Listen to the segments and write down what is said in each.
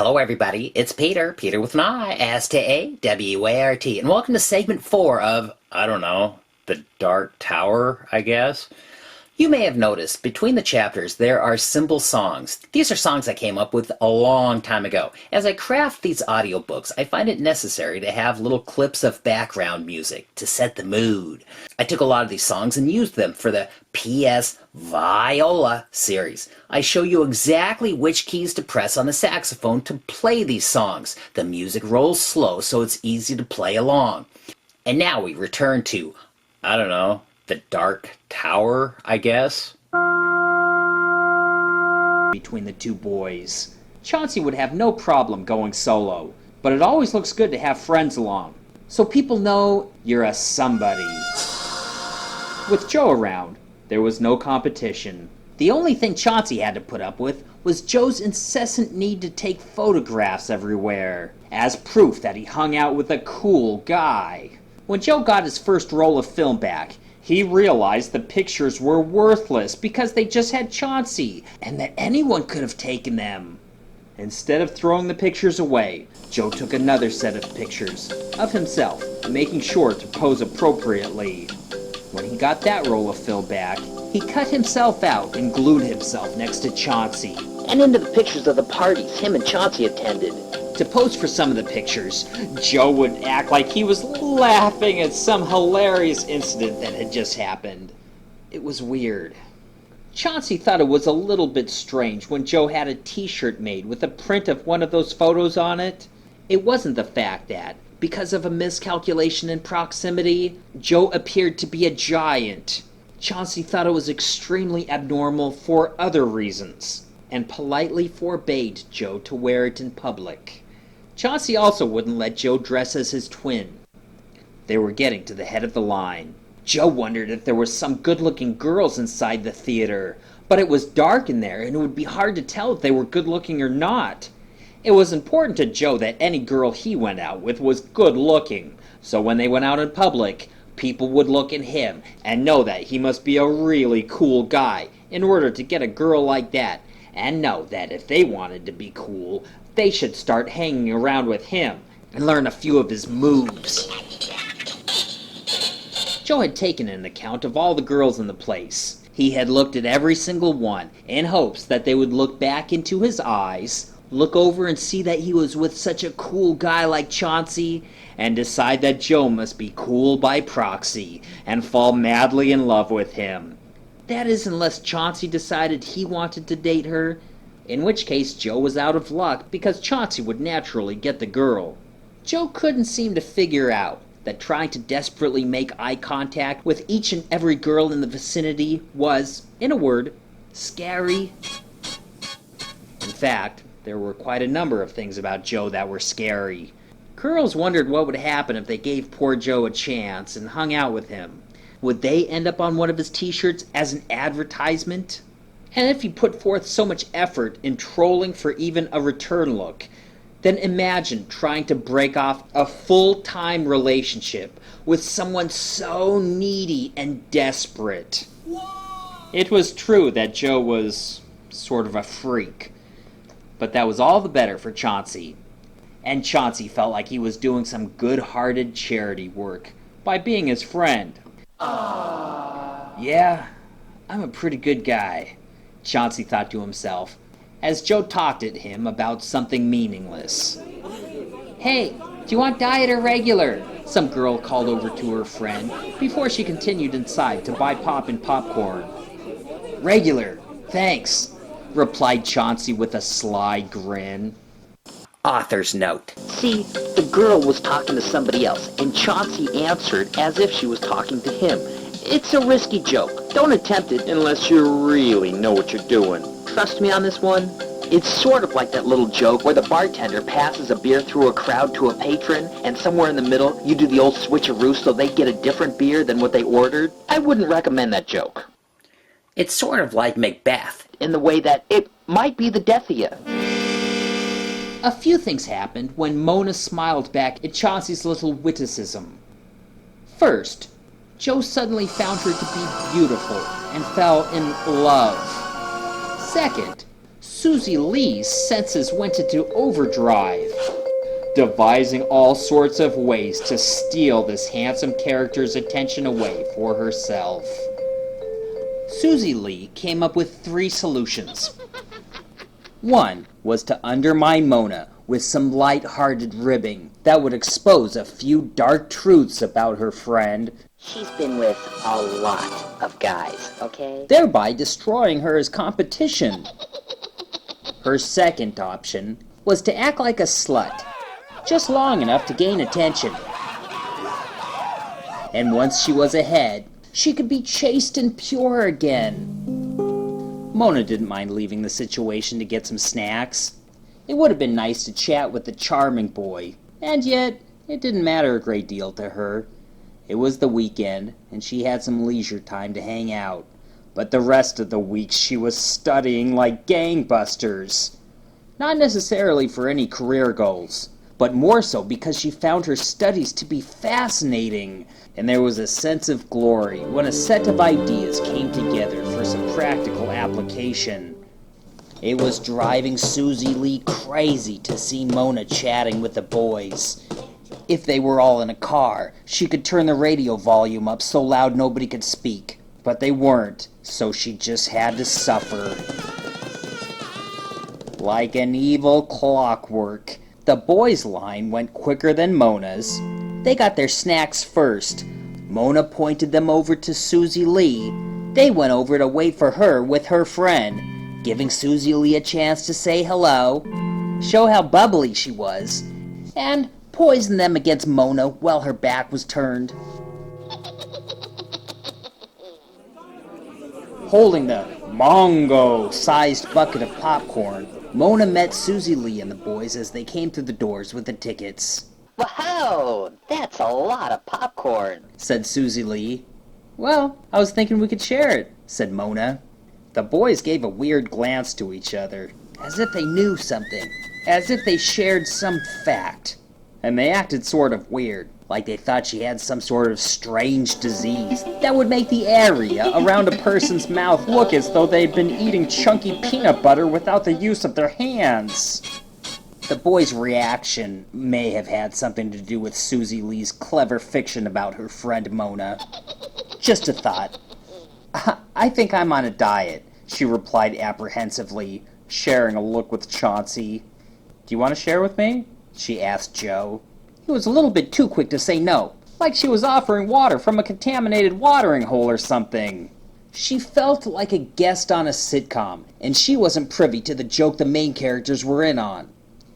Hello everybody, it's Peter with an I, S-T-A-W-A-R-T, and welcome to segment 4 of, I don't know, the Dark Tower, I guess? You may have noticed, between the chapters, there are simple songs. These are songs I came up with a long time ago. As I craft these audiobooks, I find it necessary to have little clips of background music to set the mood. I took a lot of these songs and used them for the PIRSViola series. I show you exactly which keys to press on the saxophone to play these songs. The music rolls slow so it's easy to play along. And now we return to, I don't know, the Dark Tower, I guess? Between the two boys. Chauncey would have no problem going solo, but it always looks good to have friends along, so people know you're a somebody. With Joe around, there was no competition. The only thing Chauncey had to put up with was Joe's incessant need to take photographs everywhere, as proof that he hung out with a cool guy. When Joe got his first roll of film back, he realized the pictures were worthless because they just had Chauncey, and that anyone could have taken them. Instead of throwing the pictures away, Joe took another set of pictures of himself, making sure to pose appropriately. When he got that roll of film back, he cut himself out and glued himself next to Chauncey. And into the pictures of the parties him and Chauncey attended. To pose for some of the pictures, Joe would act like he was laughing at some hilarious incident that had just happened. It was weird. Chauncey thought it was a little bit strange when Joe had a t-shirt made with a print of one of those photos on it. It wasn't the fact that, because of a miscalculation in proximity, Joe appeared to be a giant. Chauncey thought it was extremely abnormal for other reasons, and politely forbade Joe to wear it in public. Chauncey also wouldn't let Joe dress as his twin. They were getting to the head of the line. Joe wondered if there were some good-looking girls inside the theater, but it was dark in there and it would be hard to tell if they were good-looking or not. It was important to Joe that any girl he went out with was good-looking, so when they went out in public, people would look at him and know that he must be a really cool guy in order to get a girl like that, and know that if they wanted to be cool, they should start hanging around with him and learn a few of his moves. Joe had taken an account of all the girls in the place. He had looked at every single one in hopes that they would look back into his eyes, look over and see that he was with such a cool guy like Chauncey, and decide that Joe must be cool by proxy and fall madly in love with him. That is, unless Chauncey decided he wanted to date her, in which case Joe was out of luck because Chauncey would naturally get the girl. Joe couldn't seem to figure out that trying to desperately make eye contact with each and every girl in the vicinity was, in a word, scary. In fact, there were quite a number of things about Joe that were scary. Girls wondered what would happen if they gave poor Joe a chance and hung out with him. Would they end up on one of his t-shirts as an advertisement? And if he put forth so much effort in trolling for even a return look, then imagine trying to break off a full-time relationship with someone so needy and desperate. It was true that Joe was sort of a freak, but that was all the better for Chauncey. And Chauncey felt like he was doing some good-hearted charity work by being his friend. Yeah, I'm a pretty good guy, Chauncey thought to himself, as Joe talked at him about something meaningless. Hey, do you want diet or regular? Some girl called over to her friend before she continued inside to buy pop and popcorn. Regular, thanks, replied Chauncey with a sly grin. Author's note. See, the girl was talking to somebody else, and Chauncey answered as if she was talking to him. It's a risky joke. Don't attempt it unless you really know what you're doing. Trust me on this one? It's sort of like that little joke where the bartender passes a beer through a crowd to a patron, and somewhere in the middle you do the old switcheroo so they get a different beer than what they ordered. I wouldn't recommend that joke. It's sort of like Macbeth. In the way that it might be the death of you. A few things happened when Mona smiled back at Chauncey's little witticism. First, Joe suddenly found her to be beautiful and fell in love. Second, Susie Lee's senses went into overdrive, devising all sorts of ways to steal this handsome character's attention away for herself. Susie Lee came up with 3 solutions. One was to undermine Mona with some light-hearted ribbing that would expose a few dark truths about her friend, She's been with a lot of guys, okay? thereby destroying her as competition. Her second option was to act like a slut, just long enough to gain attention. And once she was ahead, she could be chaste and pure again. Mona didn't mind leaving the situation to get some snacks. It would have been nice to chat with the charming boy, and yet it didn't matter a great deal to her. It was the weekend, and she had some leisure time to hang out. But the rest of the week she was studying like gangbusters. Not necessarily for any career goals, but more so because she found her studies to be fascinating, and there was a sense of glory when a set of ideas came together for some practical application. It was driving Susie Lee crazy to see Mona chatting with the boys. If they were all in a car, she could turn the radio volume up so loud nobody could speak. But they weren't, so she just had to suffer. Like an evil clockwork, the boys' line went quicker than Mona's. They got their snacks first. Mona pointed them over to Susie Lee. They went over to wait for her with her friend, giving Susie Lee a chance to say hello, show how bubbly she was, and poison them against Mona while her back was turned. Holding the Mongo-sized bucket of popcorn, Mona met Susie Lee and the boys as they came through the doors with the tickets. Whoa, that's a lot of popcorn, Said Susie Lee. Well, I was thinking we could share it, said Mona. The boys gave a weird glance to each other, as if they knew something, as if they shared some fact. And they acted sort of weird, like they thought she had some sort of strange disease that would make the area around a person's mouth look as though they'd been eating chunky peanut butter without the use of their hands. The boys' reaction may have had something to do with Susie Lee's clever fiction about her friend Mona. Just a thought. I think I'm on a diet, she replied apprehensively, sharing a look with Chauncey. Do you want to share with me? She asked Joe. He was a little bit too quick to say no, like she was offering water from a contaminated watering hole or something. She felt like a guest on a sitcom, and she wasn't privy to the joke the main characters were in on.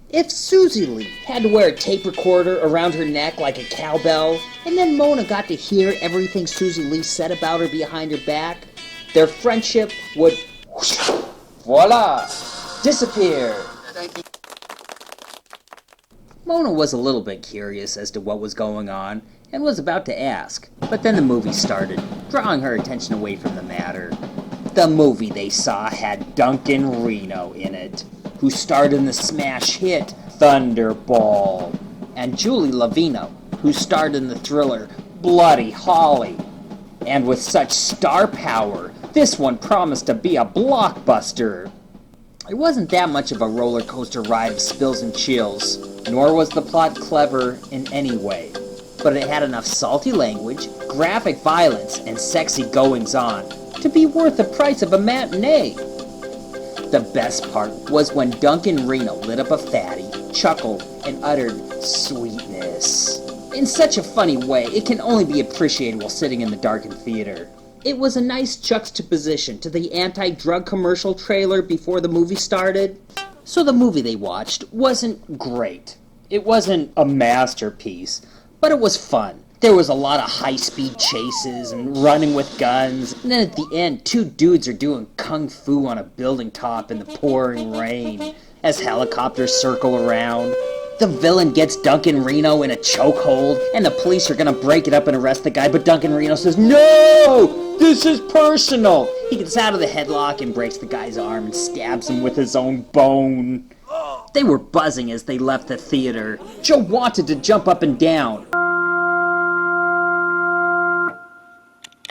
If Susie Lee had to wear a tape recorder around her neck like a cowbell, and then Mona got to hear everything Susie Lee said about her behind her back, their friendship would, whoosh, voila, disappear. Mona was a little bit curious as to what was going on, and was about to ask, but then the movie started, drawing her attention away from the matter. The movie they saw had Duncan Reno in it, who starred in the smash hit Thunderball, and Julie Lavino, who starred in the thriller Bloody Holly. And with such star power, this one promised to be a blockbuster. It wasn't that much of a roller coaster ride of spills and chills, nor was the plot clever in any way. But it had enough salty language, graphic violence, and sexy goings-on to be worth the price of a matinee. The best part was when Duncan Reno lit up a fatty, chuckled, and uttered sweetness. In such a funny way, it can only be appreciated while sitting in the darkened theater. It was a nice juxtaposition to the anti-drug commercial trailer before the movie started. So the movie they watched wasn't great. It wasn't a masterpiece, but it was fun. There was a lot of high-speed chases and running with guns, and then at the end, 2 dudes are doing kung fu on a building top in the pouring rain as helicopters circle around. The villain gets Duncan Reno in a chokehold, and the police are gonna break it up and arrest the guy, but Duncan Reno says, "No! This is personal!" He gets out of the headlock and breaks the guy's arm and stabs him with his own bone. They were buzzing as they left the theater. Joe wanted to jump up and down.